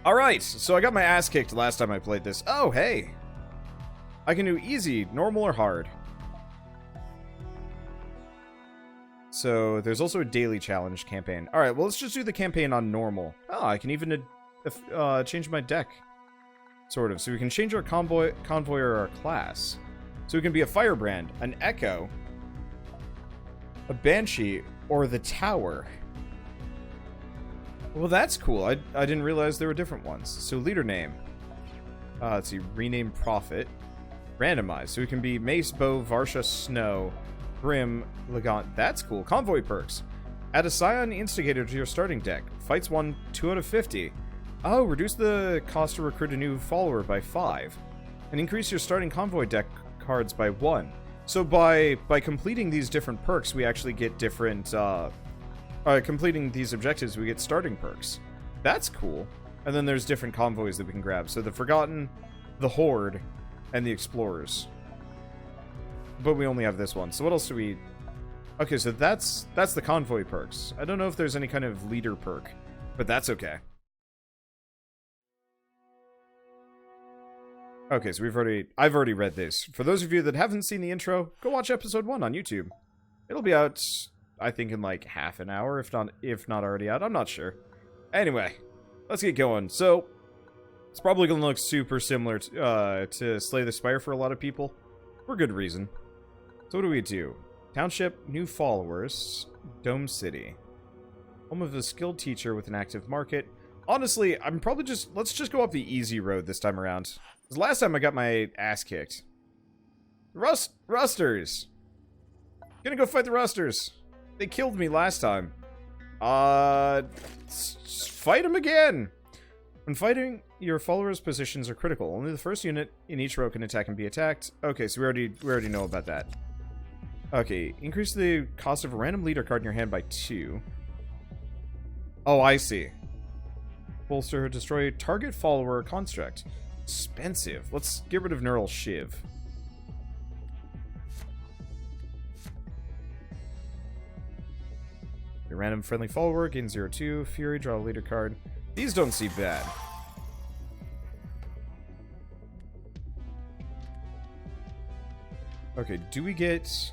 Alright, so I got my ass kicked last time I played this. Oh, hey. I can do easy, normal, or hard. So, there's also a daily challenge campaign. Alright, well, let's just do the campaign on normal. Oh, I can even change my deck. Sort of. So we can change our convoy or our class. So we can be a firebrand, an echo, a banshee, or the tower. Well, that's cool. I didn't realize there were different ones. So leader name. Let's see. Rename prophet. Randomize. So we can be Mace, Bow, Varsha, Snow, Grim, Legant. That's cool. Convoy perks. Add a Scion Instigator to your starting deck. Fights 1, 2 out of 50. Oh, reduce the cost to recruit a new follower by 5. And increase your starting convoy deck cards by 1. So by completing these different perks, we actually get different... completing these objectives, we get starting perks. That's cool. And then there's different convoys that we can grab. So the Forgotten, the Horde, and the Explorers. But we only have this one. So what else do we... Okay, so that's the convoy perks. I don't know if there's any kind of leader perk, but that's okay. Okay, so I've already read this. For those of you that haven't seen the intro, go watch episode 1 on YouTube. It'll be out, I think, in like half an hour, if not already out. I'm not sure. Anyway, let's get going. So, it's probably going to look super similar to Slay the Spire for a lot of people, for good reason. So what do we do? Township, new followers, Dome City. Home of a skilled teacher with an active market. Honestly, I'm probably let's just go up the easy road this time around. Because last time I got my ass kicked. Rusters! Gonna go fight the Rusters. They killed me last time. Fight them again! When fighting, your followers' positions are critical. Only the first unit in each row can attack and be attacked. Okay, so we already know about that. Okay, increase the cost of a random leader card in your hand by 2. Oh, I see. Bolster, destroy target follower construct. Expensive. Let's get rid of Neural Shiv. Your random friendly follower gains 0-2. Fury, draw a leader card. These don't seem bad. Okay, do we get...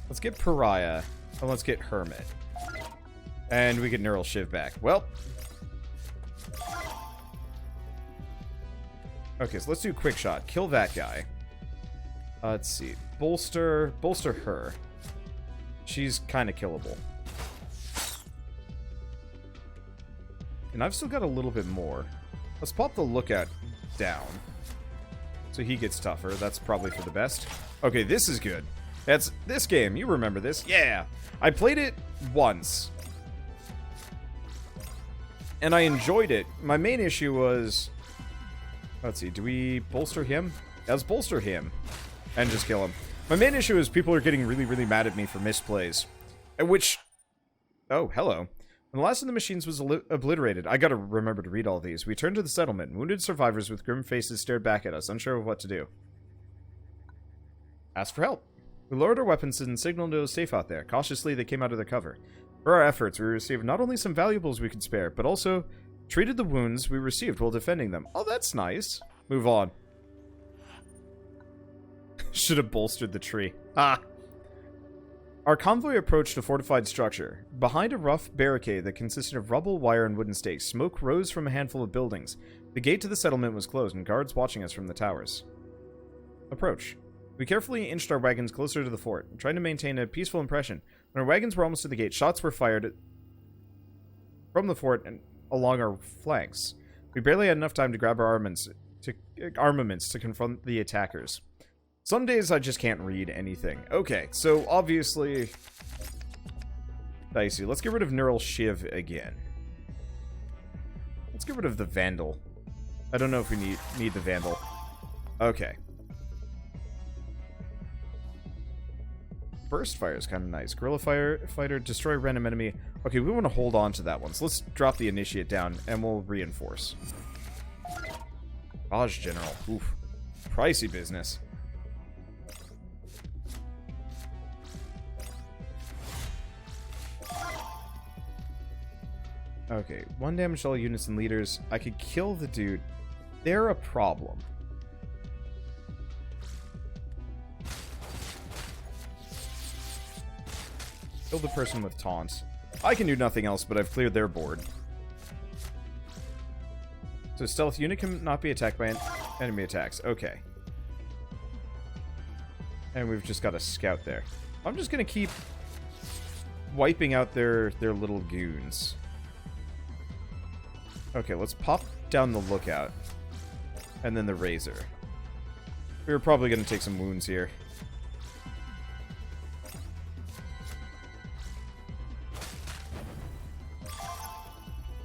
Let's get Pariah, and let's get Hermit. And we get Neural Shiv back. Well. Okay, so let's do Quick Shot. Kill that guy. Let's see. Bolster her. She's kind of killable. And I've still got a little bit more. Let's pop the Lookout down. So he gets tougher. That's probably for the best. Okay, this is good. That's this game. You remember this. Yeah. I played it once. And I enjoyed it. My main issue was... Let's see. Do we bolster him? Let's bolster him. And just kill him. My main issue is people are getting really, really mad at me for misplays. Which... Oh, hello. When the last of the machines was obliterated, I gotta remember to read all these. We turned to the settlement. Wounded survivors with grim faces stared back at us, unsure of what to do. Ask for help. We lowered our weapons and signaled it was safe out there. Cautiously, they came out of their cover. For our efforts, we received not only some valuables we could spare, but also treated the wounds we received while defending them. Oh, that's nice. Move on. Should have bolstered the tree. Ah! Our convoy approached a fortified structure. Behind a rough barricade that consisted of rubble, wire, and wooden stakes, smoke rose from a handful of buildings. The gate to the settlement was closed, and guards watching us from the towers. Approach. We carefully inched our wagons closer to the fort, trying to maintain a peaceful impression. When our wagons were almost to the gate, shots were fired from the fort and along our flanks. We barely had enough time to grab our armaments to confront the attackers. Some days I just can't read anything. Okay, so obviously... Dicey. Let's get rid of Neural Shiv again. Let's get rid of the Vandal. I don't know if we need the Vandal. Okay. Burst fire is kind of nice. Guerrilla fighter, destroy random enemy. Okay, we want to hold on to that one. So let's drop the initiate down and we'll reinforce. Raj General. Oof. Pricey business. Okay, 1 damage to all units and leaders. I could kill the dude. They're a problem. Kill the person with taunt. I can do nothing else, but I've cleared their board. So stealth unit cannot be attacked by enemy attacks. Okay. And we've just got a scout there. I'm just gonna keep wiping out their little goons. Okay, let's pop down the lookout. And then the razor. We were probably gonna take some wounds here.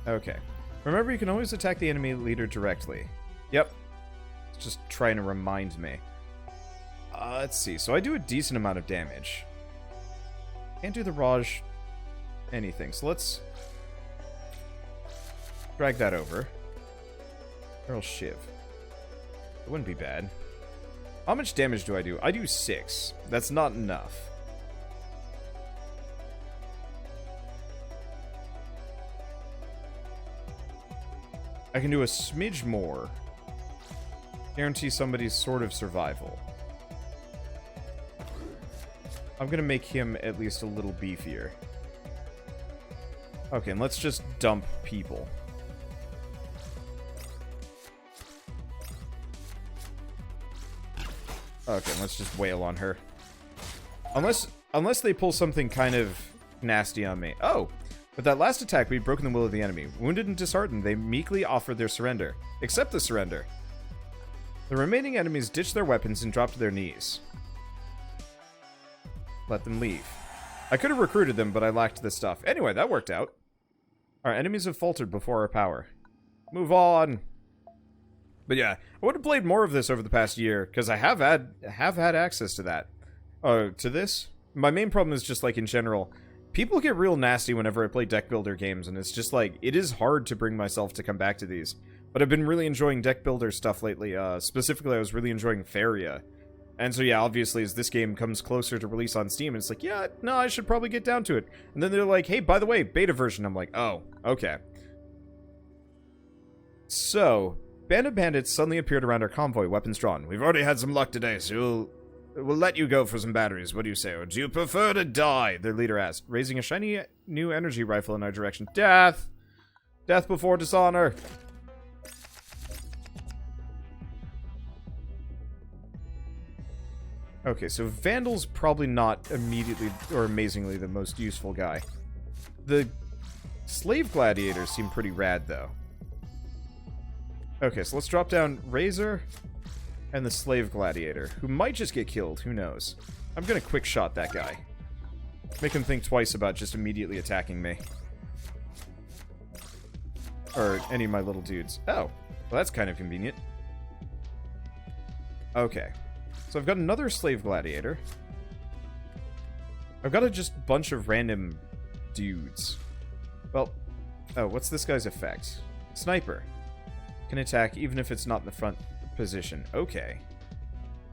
Okay. Remember, you can always attack the enemy leader directly. Yep. It's just trying to remind me. Let's see. So I do a decent amount of damage. Can't do the Raj anything. So let's drag that over. Earl Shiv. It wouldn't be bad. How much damage do I do? I do 6. That's not enough. I can do a smidge more. Guarantee somebody's sort of survival. I'm gonna make him at least a little beefier. Okay, and let's just dump people. Okay, let's just wail on her. Unless they pull something kind of nasty on me. Oh! With that last attack, we'd broken the will of the enemy. Wounded and disheartened, they meekly offered their surrender. Accept the surrender. The remaining enemies ditched their weapons and dropped to their knees. Let them leave. I could have recruited them, but I lacked the stuff. Anyway, that worked out. Our enemies have faltered before our power. Move on. But yeah, I would have played more of this over the past year, because I have had access to that. Oh, to this? My main problem is just, like, in general, people get real nasty whenever I play deck builder games, and it's just, like, it is hard to bring myself to come back to these. But I've been really enjoying deck builder stuff lately. Specifically, I was really enjoying Faria. And so, yeah, obviously, as this game comes closer to release on Steam, it's like, yeah, no, I should probably get down to it. And then they're like, hey, by the way, beta version. I'm like, oh, okay. So, band of bandits suddenly appeared around our convoy, weapons drawn. We've already had some luck today, so we'll let you go for some batteries. What do you say? Or do you prefer to die? Their leader asked, raising a shiny new energy rifle in our direction. Death! Death before dishonor! Okay, so Vandal's probably not immediately or amazingly the most useful guy. The slave gladiators seem pretty rad, though. Okay, so let's drop down Razor and the slave gladiator, who might just get killed, who knows. I'm gonna quick shot that guy. Make him think twice about just immediately attacking me. Or any of my little dudes. Oh, well that's kind of convenient. Okay. So I've got another slave gladiator. I've got a just bunch of random dudes. Well, oh, what's this guy's effect? Sniper. Can attack even if it's not in the front position. Okay.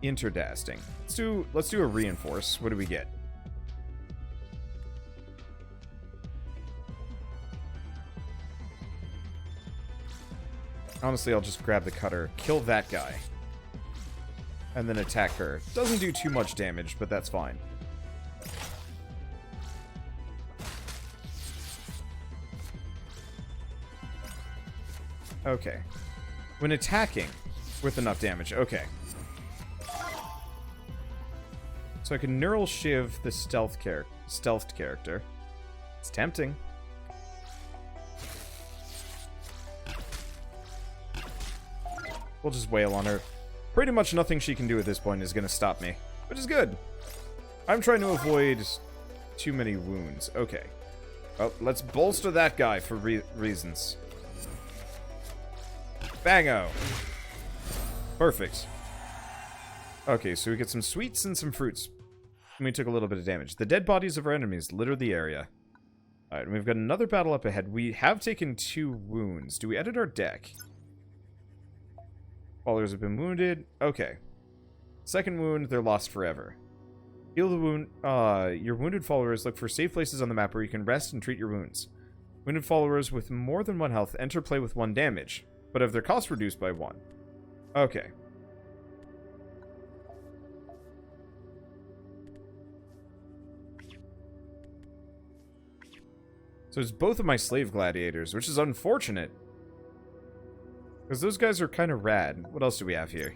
Interdasting. Let's do a reinforce. What do we get? Honestly, I'll just grab the cutter, kill that guy, and then attack her. Doesn't do too much damage, but that's fine. Okay. When attacking with enough damage. Okay. So I can neural shiv the stealthed character. It's tempting. We'll just wail on her. Pretty much nothing she can do at this point is going to stop me, which is good. I'm trying to avoid too many wounds. Okay. Well, let's bolster that guy for reasons. Bango! Perfect. Okay, so we get some sweets and some fruits. And we took a little bit of damage. The dead bodies of our enemies litter the area. Alright, we've got another battle up ahead. We have taken 2 wounds. Do we edit our deck? Followers have been wounded. Okay. Second wound, they're lost forever. Heal the wound. Your wounded followers look for safe places on the map where you can rest and treat your wounds. Wounded followers with more than 1 health enter play with 1 damage, but have their cost reduced by 1. Okay. So it's both of my slave gladiators, which is unfortunate. Because those guys are kind of rad. What else do we have here?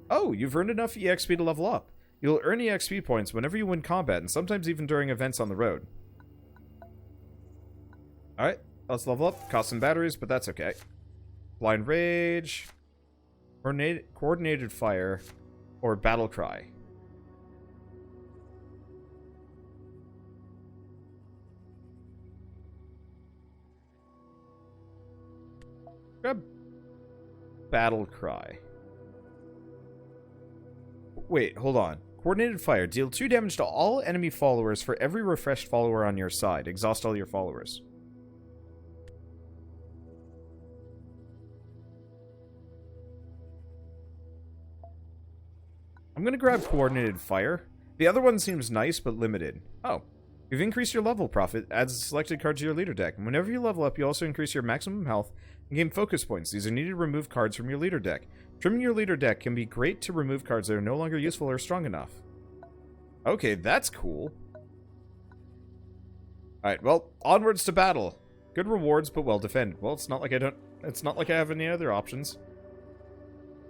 Oh, you've earned enough EXP to level up. You'll earn EXP points whenever you win combat, and sometimes even during events on the road. Alright, let's level up. Cost some batteries, but that's okay. Blind Rage, Coordinated Fire, or Battle Cry. Grab Battle Cry. Wait, hold on. Coordinated Fire. Deal 2 damage to all enemy followers for every refreshed follower on your side. Exhaust all your followers. I'm gonna grab Coordinated Fire. The other one seems nice, but limited. Oh. You've increased your level, Prophet. Adds a selected card to your leader deck. And whenever you level up, you also increase your maximum health and gain focus points. These are needed to remove cards from your leader deck. Trimming your leader deck can be great to remove cards that are no longer useful or strong enough. Okay, that's cool. Alright, well, onwards to battle. Good rewards, but well defended. Well, it's not like I have any other options.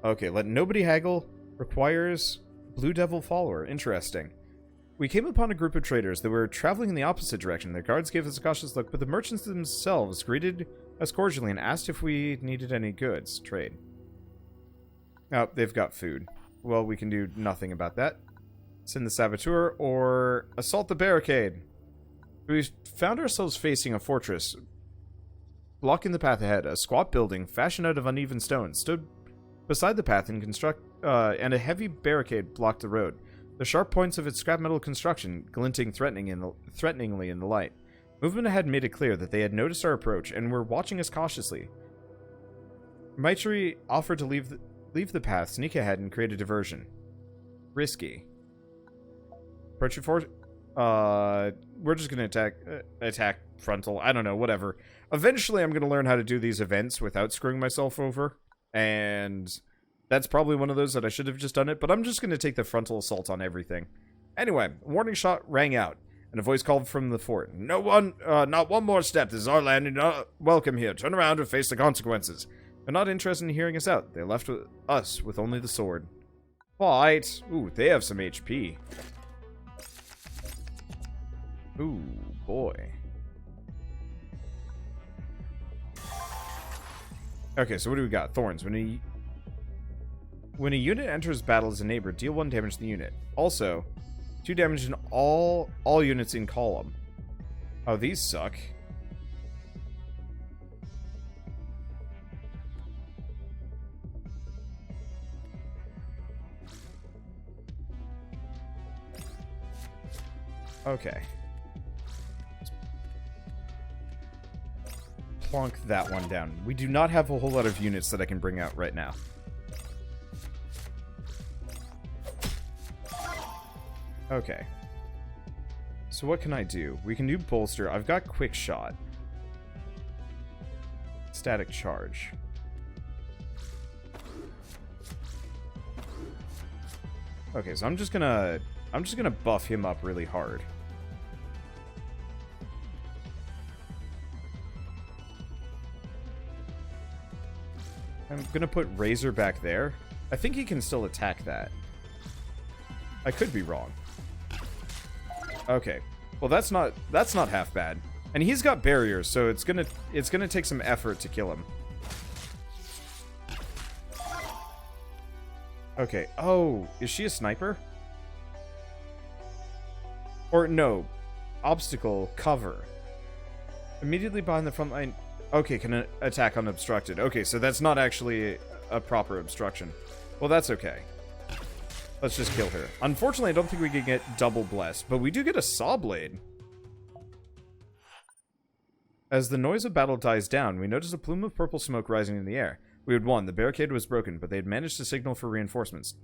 Okay, let nobody haggle. Requires Blue Devil follower. Interesting. We came upon a group of traders that were traveling in the opposite direction. Their guards gave us a cautious look, but the merchants themselves greeted us cordially and asked if we needed any goods. Trade. Oh, they've got food. Well, we can do nothing about that. Send the saboteur or assault the barricade. We found ourselves facing a fortress, blocking the path ahead. A squat building, fashioned out of uneven stone, stood beside the path and a heavy barricade blocked the road. The sharp points of its scrap metal construction glinting threateningly in the light. Movement ahead made it clear that they had noticed our approach and were watching us cautiously. Maitri offered to leave the path, sneak ahead, and create a diversion. Risky. Approach it forward. We're just gonna attack frontal. I don't know, whatever. Eventually, I'm gonna learn how to do these events without screwing myself over, and that's probably one of those that I should have just done it, but I'm just gonna take the frontal assault on everything. Anyway, a warning shot rang out, and a voice called from the fort. Not one more step. This is our land. You're not welcome here. Turn around and face the consequences. They're not interested in hearing us out. They left us with only the sword. Fight. Ooh, they have some HP. Ooh, boy. Okay, so what do we got? Thorns. When a unit enters battle as a neighbor, deal 1 damage to the unit. Also, 2 damage in all units in column. Oh, these suck. Okay. Plonk that one down. We do not have a whole lot of units that I can bring out right now. Okay. So what can I do? We can do bolster. I've got quick shot. Static charge. Okay, so I'm just gonna buff him up really hard. I'm gonna put Razor back there. I think he can still attack that. I could be wrong. Okay. Well, that's not half bad. And he's got barriers, so it's gonna take some effort to kill him. Okay. Oh, is she a sniper? Or no. Obstacle cover. Immediately behind the front line. Okay, can attack unobstructed. Okay, so that's not actually a proper obstruction. Well, that's okay. Let's just kill her. Unfortunately, I don't think we can get double blessed, but we do get a saw blade. As the noise of battle dies down, we notice a plume of purple smoke rising in the air. We had won. The barricade was broken, but they had managed to signal for reinforcements.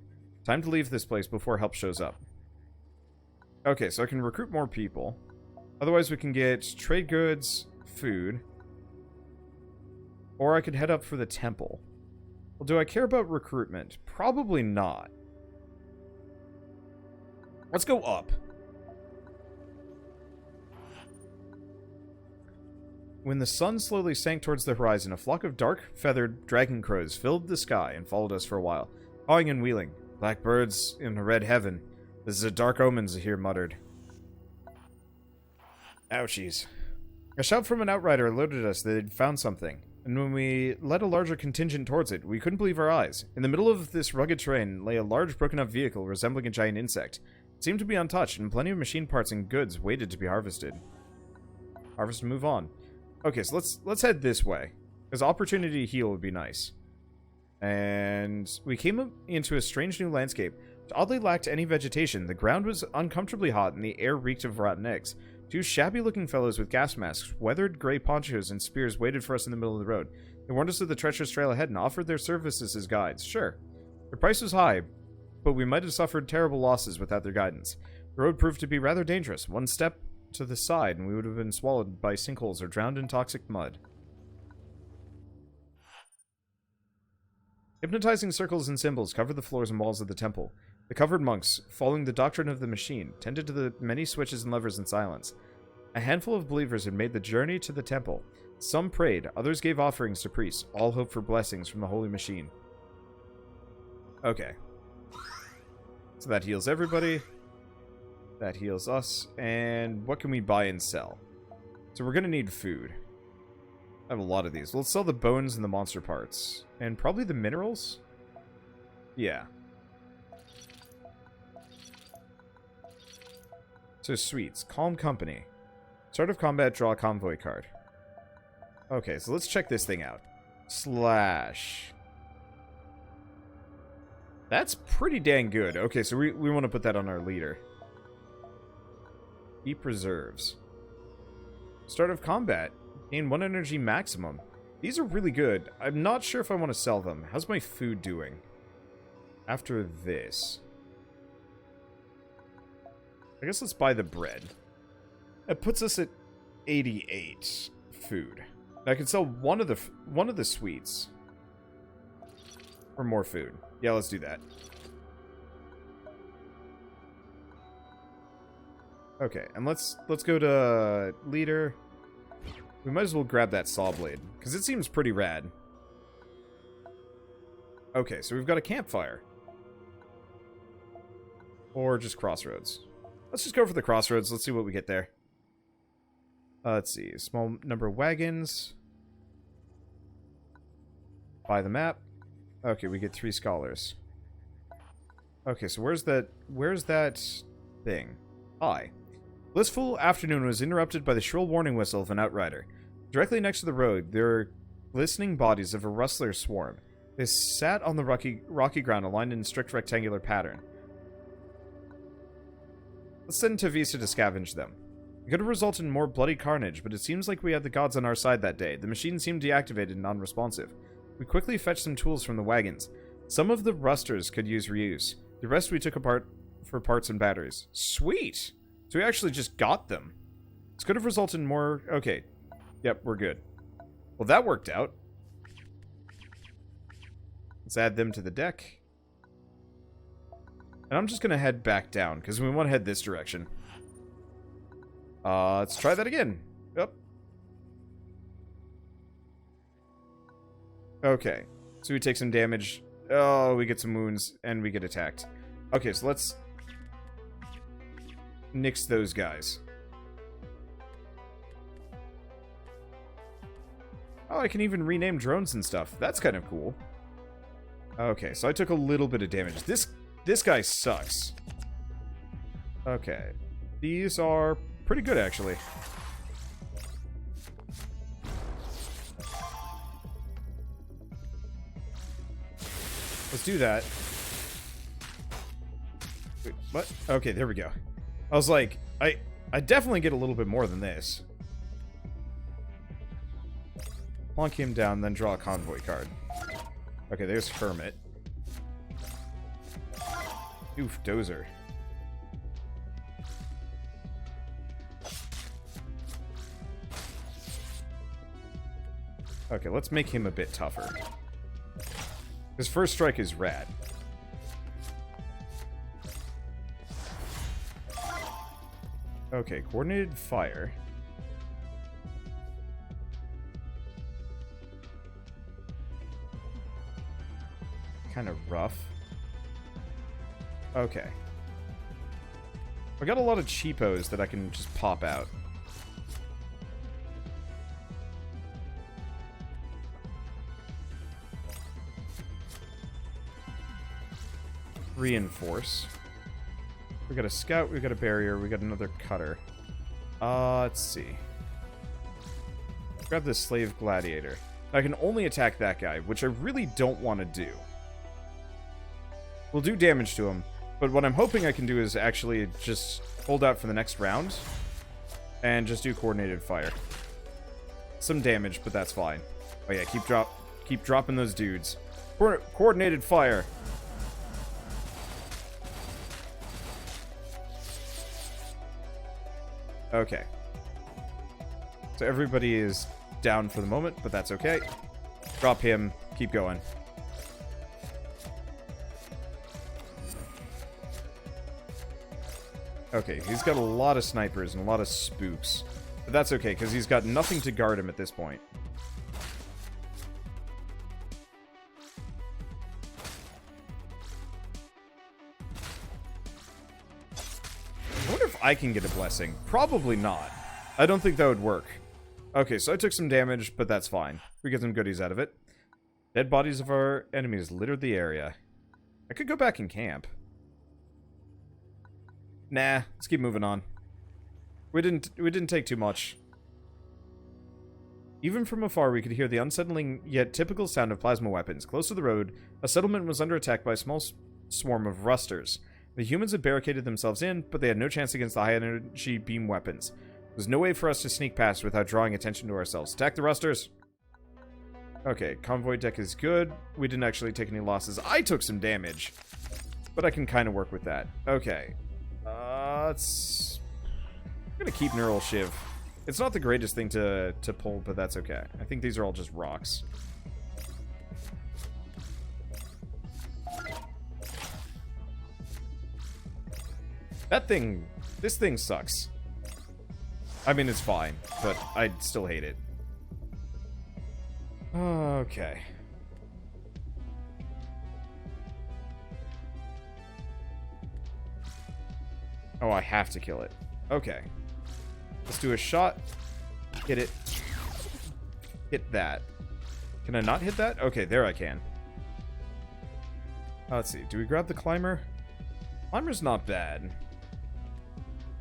Time to leave this place before help shows up. Okay, so I can recruit more people. Otherwise, we can get trade goods, food. Or I could head up for the temple. Well, do I care about recruitment? Probably not. Let's go up. When the sun slowly sank towards the horizon, a flock of dark-feathered dragon crows filled the sky and followed us for a while, cawing and wheeling. Black birds in a red heaven. This is a dark omen, Zahir muttered. Ouchies. A shout from an outrider alerted us that they'd found something, and when we led a larger contingent towards it, we couldn't believe our eyes. In the middle of this rugged terrain lay a large broken-up vehicle resembling a giant insect. It seemed to be untouched, and plenty of machine parts and goods waited to be harvested. Harvest and move on. Okay, so let's head this way, because opportunity to heal would be nice. And we came up into a strange new landscape, which oddly lacked any vegetation. The ground was uncomfortably hot, and the air reeked of rotten eggs. Two shabby-looking fellows with gas masks, weathered gray ponchos, and spears waited for us in the middle of the road. They warned us of the treacherous trail ahead and offered their services as guides. Sure. Their price was high, but we might have suffered terrible losses without their guidance. The road proved to be rather dangerous. One step to the side, and we would have been swallowed by sinkholes or drowned in toxic mud. Hypnotizing circles and symbols covered the floors and walls of the temple. The covered monks, following the doctrine of the machine, tended to the many switches and levers in silence. A handful of believers had made the journey to the temple. Some prayed, others gave offerings to priests, all hoped for blessings from the holy machine. Okay. So that heals everybody. That heals us. And what can we buy and sell? So we're going to need food. I have a lot of these. Let's sell the bones and the monster parts. And probably the minerals? Yeah. So sweets. Calm company. Start of combat, draw a convoy card. Okay, so let's check this thing out. Slash. That's pretty dang good. Okay, so we want to put that on our leader. Keep reserves. Start of combat. Gain 1 energy maximum. These are really good. I'm not sure if I want to sell them. How's my food doing? After this. I guess let's buy the bread. That puts us at 88 food. I can sell one of the sweets. For more food. Yeah, let's do that. Okay, and let's go to leader. We might as well grab that saw blade, because it seems pretty rad. Okay, so we've got a campfire. Or just crossroads. Let's just go for the crossroads. Let's see what we get there. Let's see. Small number of wagons. Buy the map. Okay, we get 3 scholars. Okay, so where's that thing? Hi. Blissful afternoon was interrupted by the shrill warning whistle of an outrider. Directly next to the road, there were glistening bodies of a rustler swarm. They sat on the rocky ground aligned in a strict rectangular pattern. Let's send Tavisa to scavenge them. It could have resulted in more bloody carnage, but it seems like we had the gods on our side that day. The machine seemed deactivated and non-responsive. We quickly fetched some tools from the wagons. Some of the rusters could use reuse. The rest we took apart for parts and batteries. Sweet! So we actually just got them. This could have resulted in more... Okay. Yep, we're good. Well, that worked out. Let's add them to the deck. And I'm just going to head back down, because we want to head this direction. Let's try that again. Yep. Okay. So we take some damage. Oh, we get some wounds, and we get attacked. Okay, so let's... nix those guys. Oh, I can even rename drones and stuff. That's kind of cool. Okay, so I took a little bit of damage. This guy sucks. Okay. These are pretty good, actually. Let's do that. Wait, what? Okay, there we go. I was like, I definitely get a little bit more than this. Plonk him down, then draw a convoy card. Okay, there's Hermit. Oof, Dozer. Okay, let's make him a bit tougher. His first strike is rad. Okay, coordinated fire. Kind of rough. Okay. I got a lot of cheapos that I can just pop out. Reinforce. We got a scout, we got a barrier, we got another cutter. Let's see. Grab this slave gladiator. I can only attack that guy, which I really don't want to do. We'll do damage to him, but what I'm hoping I can do is actually just hold out for the next round and just do coordinated fire. Some damage, but that's fine. Oh yeah, keep dropping those dudes. Coordinated fire. Okay. So everybody is down for the moment, but that's okay. Drop him. Keep going. Okay, he's got a lot of snipers and a lot of spooks. But that's okay, because he's got nothing to guard him at this point. I wonder if I can get a blessing. Probably not. I don't think that would work. Okay, so I took some damage, but that's fine. We get some goodies out of it. Dead bodies of our enemies littered the area. I could go back and camp. Nah, let's keep moving on. We didn't take too much. Even from afar, we could hear the unsettling yet typical sound of plasma weapons. Close to the road, a settlement was under attack by a small swarm of rusters. The humans had barricaded themselves in, but they had no chance against the high-energy beam weapons. There's no way for us to sneak past without drawing attention to ourselves. Attack the rusters! Okay, convoy deck is good. We didn't actually take any losses. I took some damage, but I can kind of work with that. Okay. I'm gonna keep Neural Shiv. It's not the greatest thing to pull, but that's okay. I think these are all just rocks. This thing sucks. I mean, it's fine, but I still hate it. Okay. Oh, I have to kill it. Okay. Let's do a shot. Hit it. Hit that. Can I not hit that? Okay, there I can. Let's see. Do we grab the climber? Climber's not bad.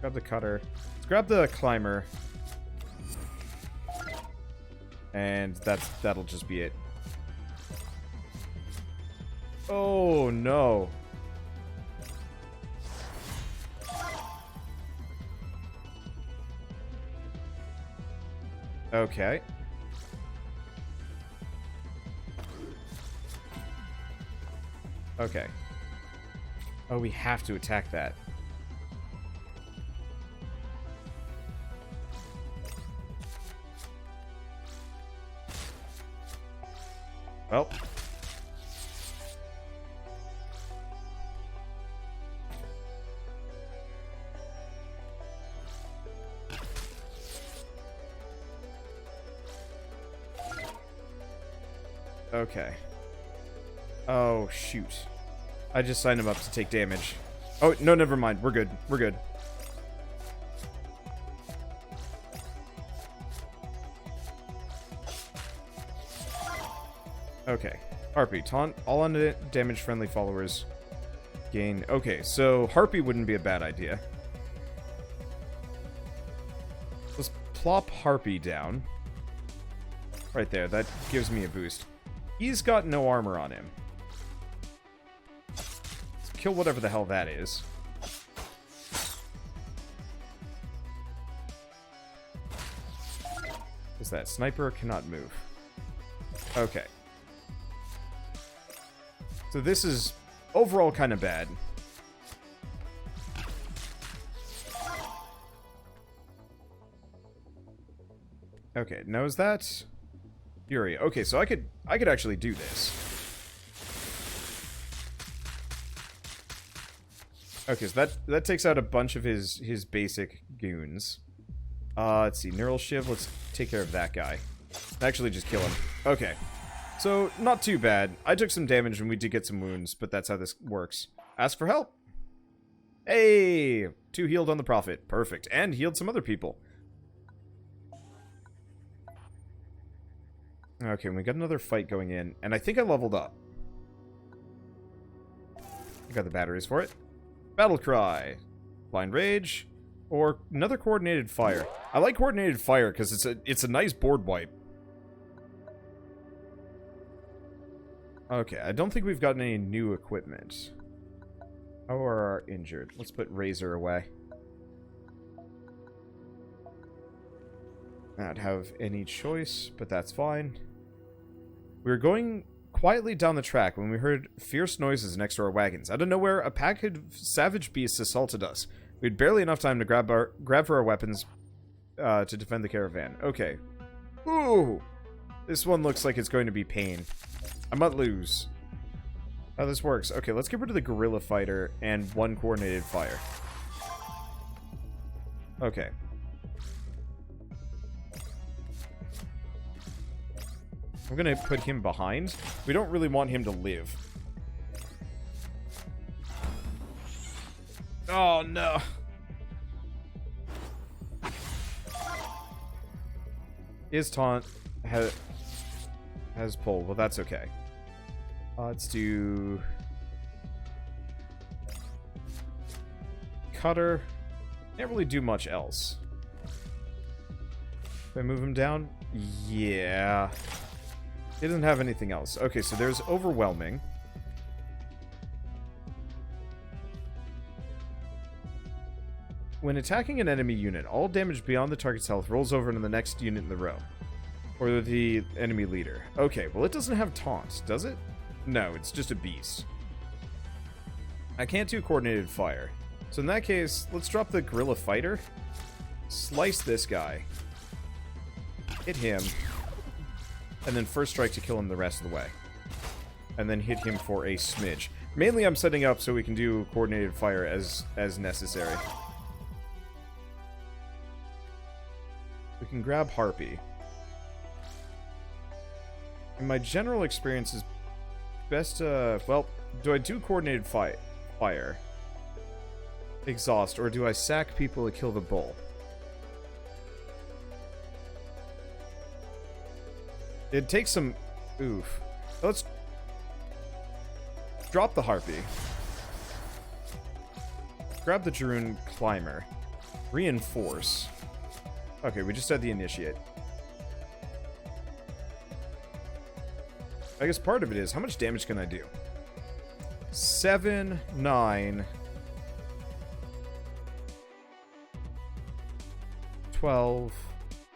Grab the cutter. Let's grab the climber. And that'll just be it. Oh, no. Okay. Okay. Oh, we have to attack that. Well. Okay. Oh, shoot. I just signed him up to take damage. Oh, no, never mind. We're good. We're good. Okay. Harpy. Taunt all undamaged friendly followers. Gain. Okay, so Harpy wouldn't be a bad idea. Let's plop Harpy down. Right there. That gives me a boost. He's got no armor on him. Let's kill whatever the hell that is. Is that sniper? Cannot move. Okay. So this is overall kind of bad. Okay, now is that... Fury. Okay, so I could actually do this. Okay, so that takes out a bunch of his basic goons. Let's see, Neural Shiv, let's take care of that guy. Actually, just kill him. Okay. So, not too bad. I took some damage and we did get some wounds, but that's how this works. Ask for help! Hey! 2 healed on the Prophet. Perfect. And healed some other people. Okay, we got another fight going in, and I think I leveled up. I got the batteries for it. Battle Cry. Blind Rage. Or another Coordinated Fire. I like Coordinated Fire because it's a nice board wipe. Okay, I don't think we've gotten any new equipment. How are our injured? Let's put Razor away. Not have any choice, but that's fine. We were going quietly down the track when we heard fierce noises next to our wagons. Out of nowhere, a pack of savage beasts assaulted us. We had barely enough time to grab for our weapons to defend the caravan. Okay. Ooh! This one looks like it's going to be pain. I might lose. How this works. Okay, let's get rid of the Guerrilla Fighter and 1 Coordinated Fire. Okay. I'm gonna put him behind. We don't really want him to live. Oh, no. His taunt has pull. Well, that's okay. Let's do... Cutter. Can't really do much else. If I move him down? Yeah. He doesn't have anything else. Okay, so there's Overwhelming. When attacking an enemy unit, all damage beyond the target's health rolls over into the next unit in the row. Or the enemy leader. Okay, well it doesn't have taunts, does it? No, it's just a beast. I can't do Coordinated Fire. So in that case, let's drop the Guerrilla Fighter. Slice this guy. Hit him. And then first strike to kill him the rest of the way. And then hit him for a smidge. Mainly I'm setting up so we can do Coordinated Fire as necessary. We can grab Harpy. In my general experience is best, well, do I do Coordinated Fire? Exhaust, or do I sack people to kill the bull? It takes some... Oof. Let's drop the Harpy. Grab the Druun Climber. Reinforce. Okay, we just had the Initiate. I guess part of it is, how much damage can I do? 7, 9... 12,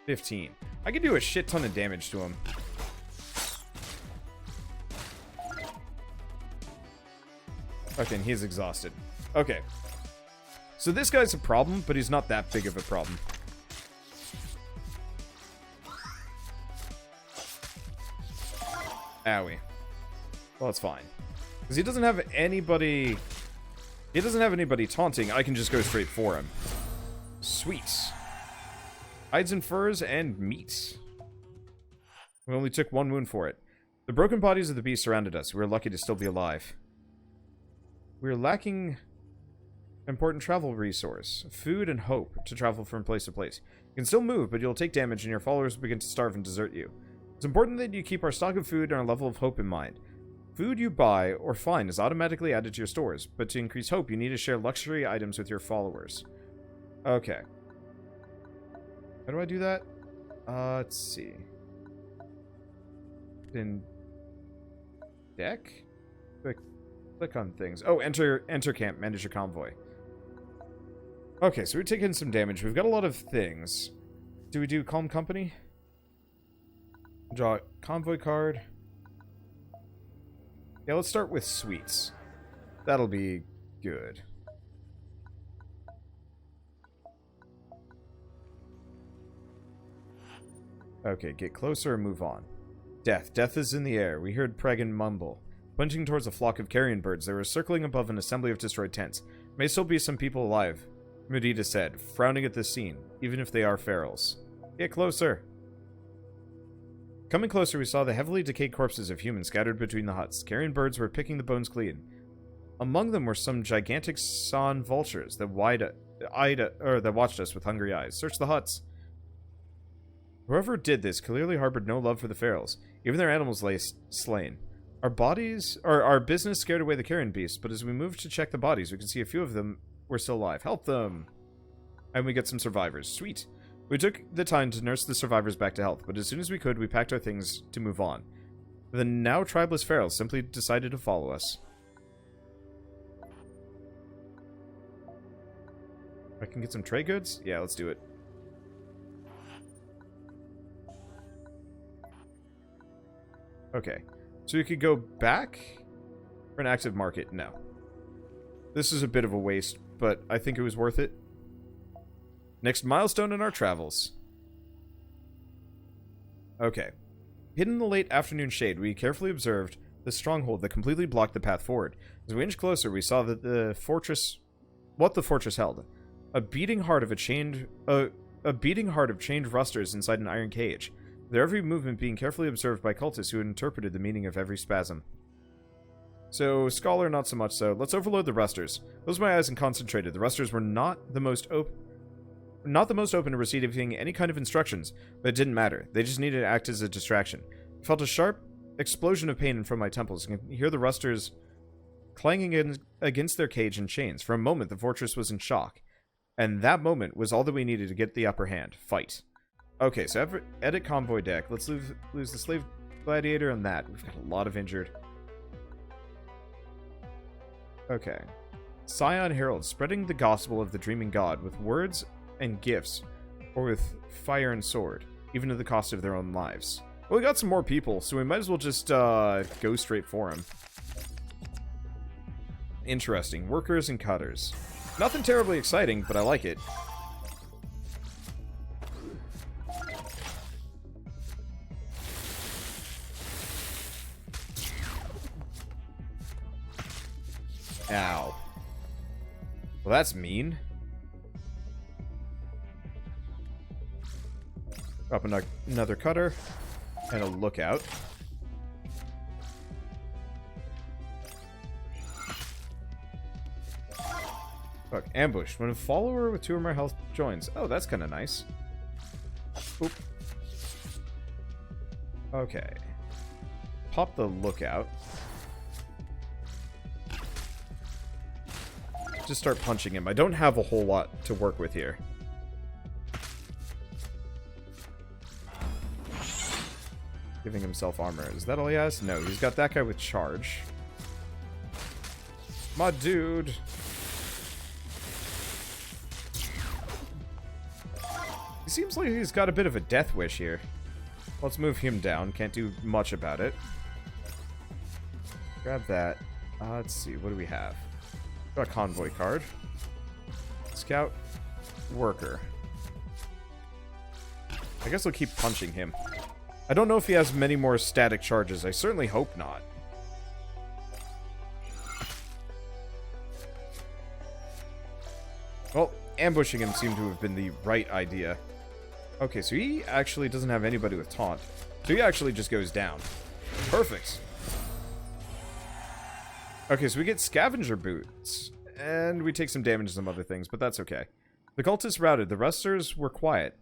15. I can do a shit ton of damage to him. Okay, and he's exhausted. Okay. So this guy's a problem, but he's not that big of a problem. Owie. Well, it's fine. Because he doesn't have anybody... He doesn't have anybody taunting. I can just go straight for him. Sweet. Hides and furs and meat. We only took 1 wound for it. The broken bodies of the beast surrounded us. We were lucky to still be alive. We are lacking an important travel resource. Food and hope to travel from place to place. You can still move, but you'll take damage and your followers will begin to starve and desert you. It's important that you keep our stock of food and our level of hope in mind. Food you buy or find is automatically added to your stores, but to increase hope, you need to share luxury items with your followers. Okay. How do I do that? Let's see. In deck? Click on things. Oh, enter camp, manage your convoy. Okay, so we're taking some damage. We've got a lot of things. Do we do Calm Company? Draw a convoy card. Yeah, let's start with sweets. That'll be good. Okay, get closer and move on. Death. Death is in the air. We heard Pregan mumble, pointing towards a flock of carrion birds that were circling above an assembly of destroyed tents. May still be some people alive, Mudita said, frowning at this scene, even if they are ferals. Get closer. Coming closer, we saw the heavily decayed corpses of humans scattered between the huts. Carrion birds were picking the bones clean. Among them were some gigantic sawn vultures that watched us with hungry eyes. Search the huts. Whoever did this clearly harbored no love for the ferals. Even their animals lay slain. Our business scared away the carrion beasts, but as we moved to check the bodies, we could see a few of them were still alive. Help them! And we get some survivors. Sweet. We took the time to nurse the survivors back to health, but as soon as we could, we packed our things to move on. The now tribeless ferals simply decided to follow us. I can get some trade goods? Yeah, let's do it. Okay. So you could go back for an active market? No. This is a bit of a waste, but I think it was worth it. Next milestone in our travels. Okay. Hidden in the late afternoon shade, we carefully observed the stronghold that completely blocked the path forward. As we inched closer, we saw that the fortress held. A beating heart of chained rusters inside an iron cage. Their every movement being carefully observed by cultists who interpreted the meaning of every spasm. So, Scholar, not so much so. Let's overload the rusters. Closed my eyes and concentrated. The rusters were not the most open to receiving any kind of instructions, but it didn't matter. They just needed to act as a distraction. I felt a sharp explosion of pain from my temples and could hear the rusters clanging against their cage and chains. For a moment, the fortress was in shock. And that moment was all that we needed to get the upper hand. Fight. Okay, so edit convoy deck. Let's lose the slave gladiator on that. We've got a lot of injured. Okay. Scion Herald, spreading the gospel of the dreaming god with words and gifts, or with fire and sword, even at the cost of their own lives. Well, we got some more people, so we might as well just go straight for him. Interesting. Workers and cutters. Nothing terribly exciting, but I like it. Ow. Well, that's mean. Up another cutter and a lookout. Look, ambushed. When a follower with 2 or more health joins. Oh, that's kind of nice. Oop. Okay. Pop the lookout. Just start punching him. I don't have a whole lot to work with here. Giving himself armor. Is that all he has? No, he's got that guy with charge. My dude. He seems like he's got a bit of a death wish here. Let's move him down. Can't do much about it. Grab that. Let's see. What do we have? Got a convoy card. Scout. Worker. I guess we'll keep punching him. I don't know if he has many more static charges. I certainly hope not. Well, ambushing him seemed to have been the right idea. Okay, so he actually doesn't have anybody with taunt. So he actually just goes down. Perfect. Okay, so we get scavenger boots. And we take some damage to some other things, but that's okay. The cultists routed. The rusters were quiet.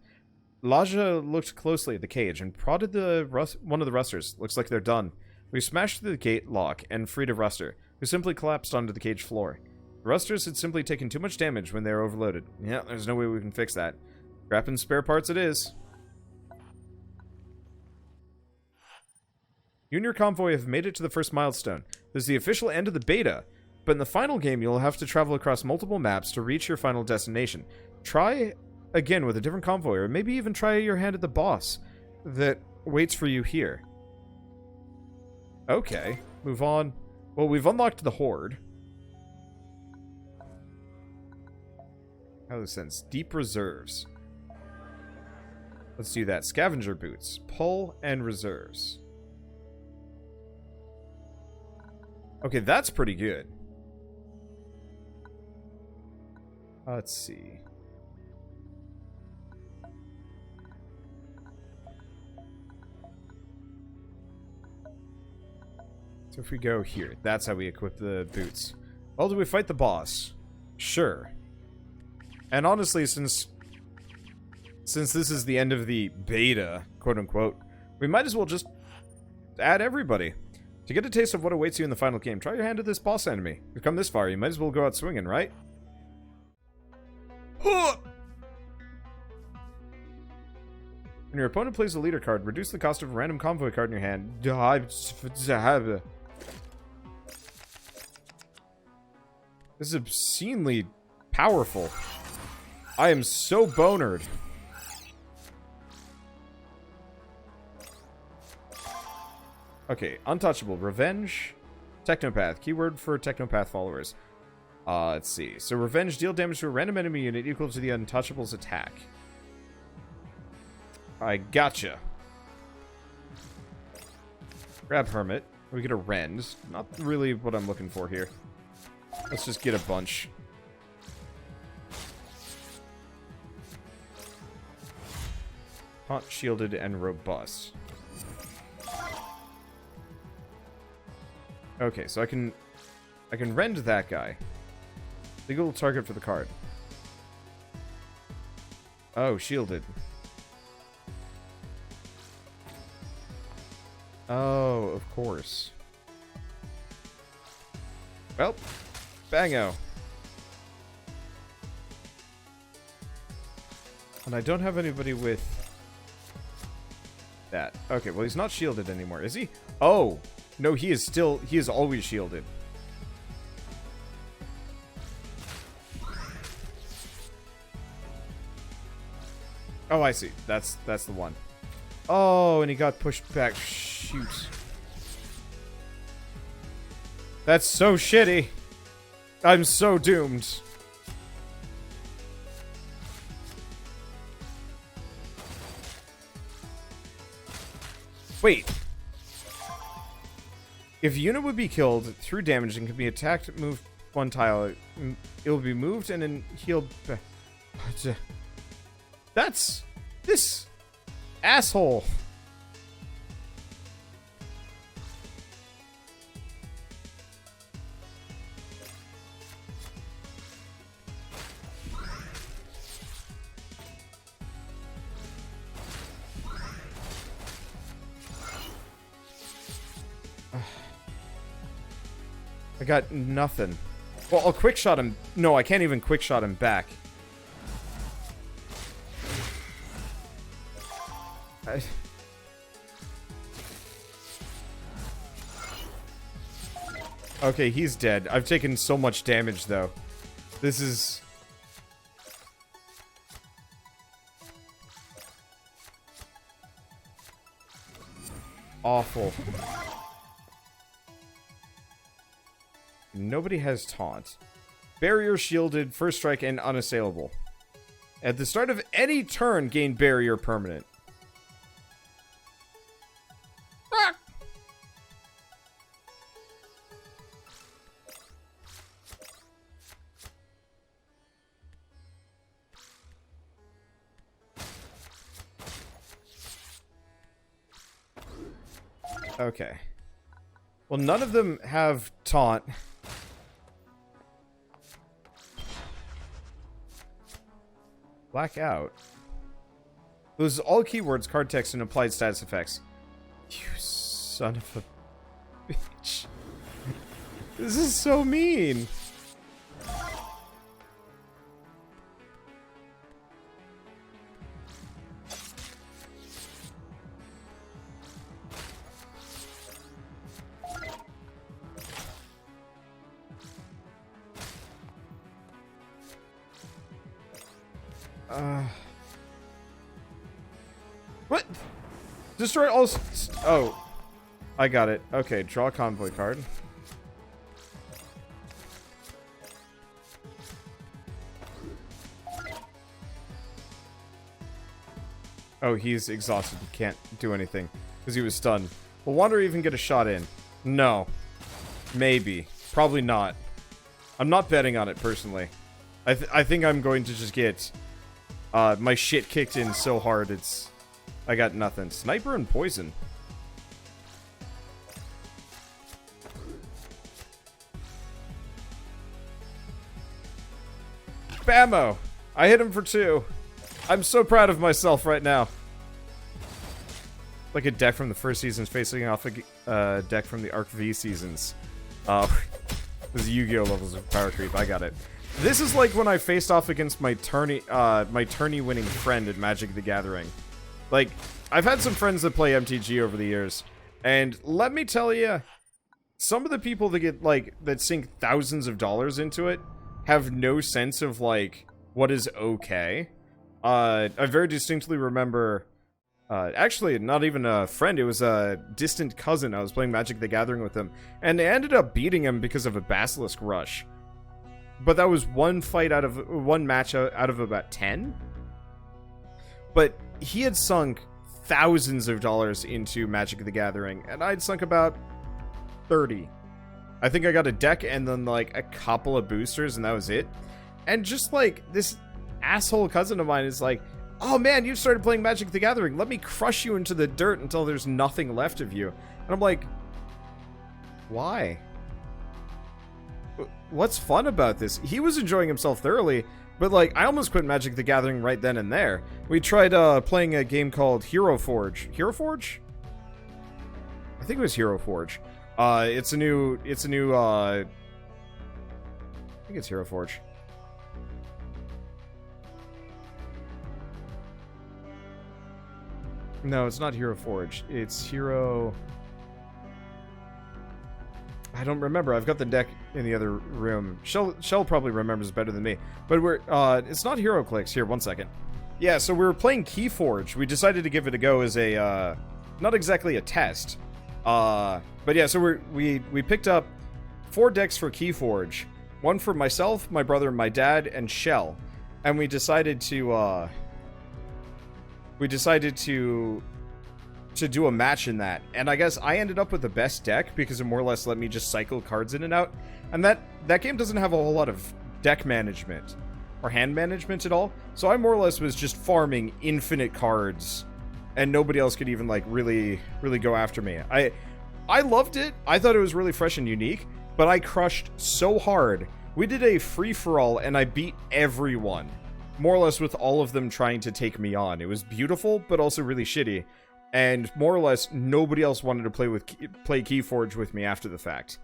Laja looked closely at the cage and prodded one of the rusters. Looks like they're done. We smashed the gate lock and freed a ruster, who simply collapsed onto the cage floor. The rusters had simply taken too much damage when they were overloaded. Yeah, there's no way we can fix that. Scrapping spare parts it is. You and your convoy have made it to the first milestone. This is the official end of the beta, but in the final game you'll have to travel across multiple maps to reach your final destination. Try again with a different convoy, or maybe even try your hand at the boss that waits for you here. Okay, move on. Well, we've unlocked the Horde. How sense? Deep reserves. Let's do that. Scavenger boots. Pull and reserves. Okay, that's pretty good. Let's see. So if we go here, that's how we equip the boots. Well, do we fight the boss? Sure. And honestly, since this is the end of the beta, quote-unquote, we might as well just add everybody. To get a taste of what awaits you in the final game, try your hand at this boss enemy. You've come this far, you might as well go out swinging, right? When your opponent plays a leader card, reduce the cost of a random convoy card in your hand. This is obscenely powerful. I am so bonered. Okay, untouchable. Revenge. Technopath. Keyword for Technopath followers. Let's see. So revenge, deal damage to a random enemy unit equal to the untouchable's attack. I gotcha. Grab Hermit. We get a Rend. Not really what I'm looking for here. Let's just get a bunch. Hot, shielded, and robust. Okay, so I can rend that guy. Legal target for the card. Oh, shielded. Oh, of course. Well, bango. And I don't have anybody with that. Okay, well, he's not shielded anymore, is he? Oh, no, he is always shielded. Oh, I see. That's the one. Oh, and he got pushed back. Shoot. That's so shitty. I'm so doomed. Wait. If a unit would be killed through damage and can be attacked, move one tile, it will be moved and then healed back. That's this asshole. I got nothing. Well, I'll quick shot him. No, I can't even quick shot him back. Okay, he's dead. I've taken so much damage, though. This is... awful. Nobody has taunt. Barrier, shielded, first strike, and unassailable. At the start of any turn, gain barrier permanent. Ah! Okay. Well, none of them have taunt. Blackout. Those are all keywords, card text, and applied status effects. You son of a bitch. This is so mean. What? Destroy all... Oh. I got it. Okay, draw a convoy card. Oh, he's exhausted. He can't do anything. Because he was stunned. Will Wander even get a shot in? No. Maybe. Probably not. I'm not betting on it, personally. I think I'm going to just get my shit kicked in so hard it's... I got nothing. Sniper and poison. Bammo! I hit him for 2. I'm so proud of myself right now. Like a deck from the first seasons facing off a deck from the Arc V seasons. This is Yu-Gi-Oh! Levels of power creep. I got it. This is like when I faced off against my tourney winning friend at Magic the Gathering. Like, I've had some friends that play MTG over the years, and let me tell you, some of the people that get, like, that sink thousands of dollars into it have no sense of, like, what is okay. I very distinctly remember, actually, not even a friend, it was a distant cousin. I was playing Magic the Gathering with him, and I ended up beating him because of a Basilisk Rush. But that was one match out of about 10. But he had sunk thousands of dollars into Magic the Gathering, and I'd sunk about 30. I think I got a deck and then, like, a couple of boosters, and that was it. And just, like, this asshole cousin of mine is like, oh man, you started playing Magic the Gathering. Let me crush you into the dirt until there's nothing left of you. And I'm like, why? What's fun about this? He was enjoying himself thoroughly, but, like, I almost quit Magic the Gathering right then and there. We tried playing a game called Hero Forge. Hero Forge? I think it was Hero Forge. It's a new, I think it's Hero Forge. No, it's not Hero Forge. It's Hero... I don't remember. I've got the deck in the other room. Shell probably remembers better than me. But it's not Hero Clicks. Here, one second. Yeah, so we were playing Keyforge. We decided to give it a go as a, not exactly a test. But yeah, so we picked up 4 decks for Keyforge. One for myself, my brother, my dad, and Shell. And we decided to do a match in that. And I guess I ended up with the best deck because it more or less let me just cycle cards in and out. And that game doesn't have a whole lot of deck management or hand management at all. So I more or less was just farming infinite cards and nobody else could even, like, really go after me. I loved it. I thought it was really fresh and unique, but I crushed so hard. We did a free-for-all and I beat everyone. More or less with all of them trying to take me on. It was beautiful, but also really shitty. And more or less, nobody else wanted to play Keyforge with me after the fact.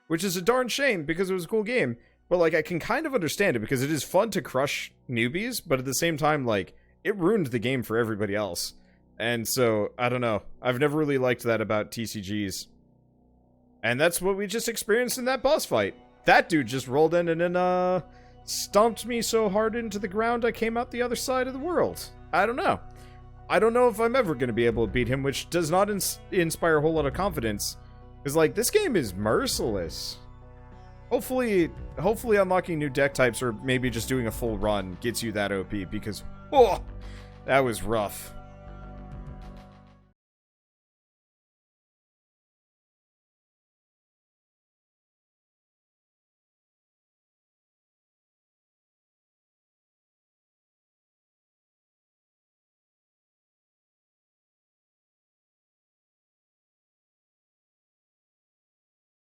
Which is a darn shame, because it was a cool game. But, like, I can kind of understand it, because it is fun to crush newbies, but at the same time, like, it ruined the game for everybody else. And so, I don't know. I've never really liked that about TCGs. And that's what we just experienced in that boss fight. That dude just rolled in and then, stomped me so hard into the ground I came out the other side of the world. I don't know. I don't know if I'm ever going to be able to beat him, which does not inspire a whole lot of confidence. Because, like, this game is merciless. Hopefully unlocking new deck types or maybe just doing a full run gets you that OP, because, oh, that was rough.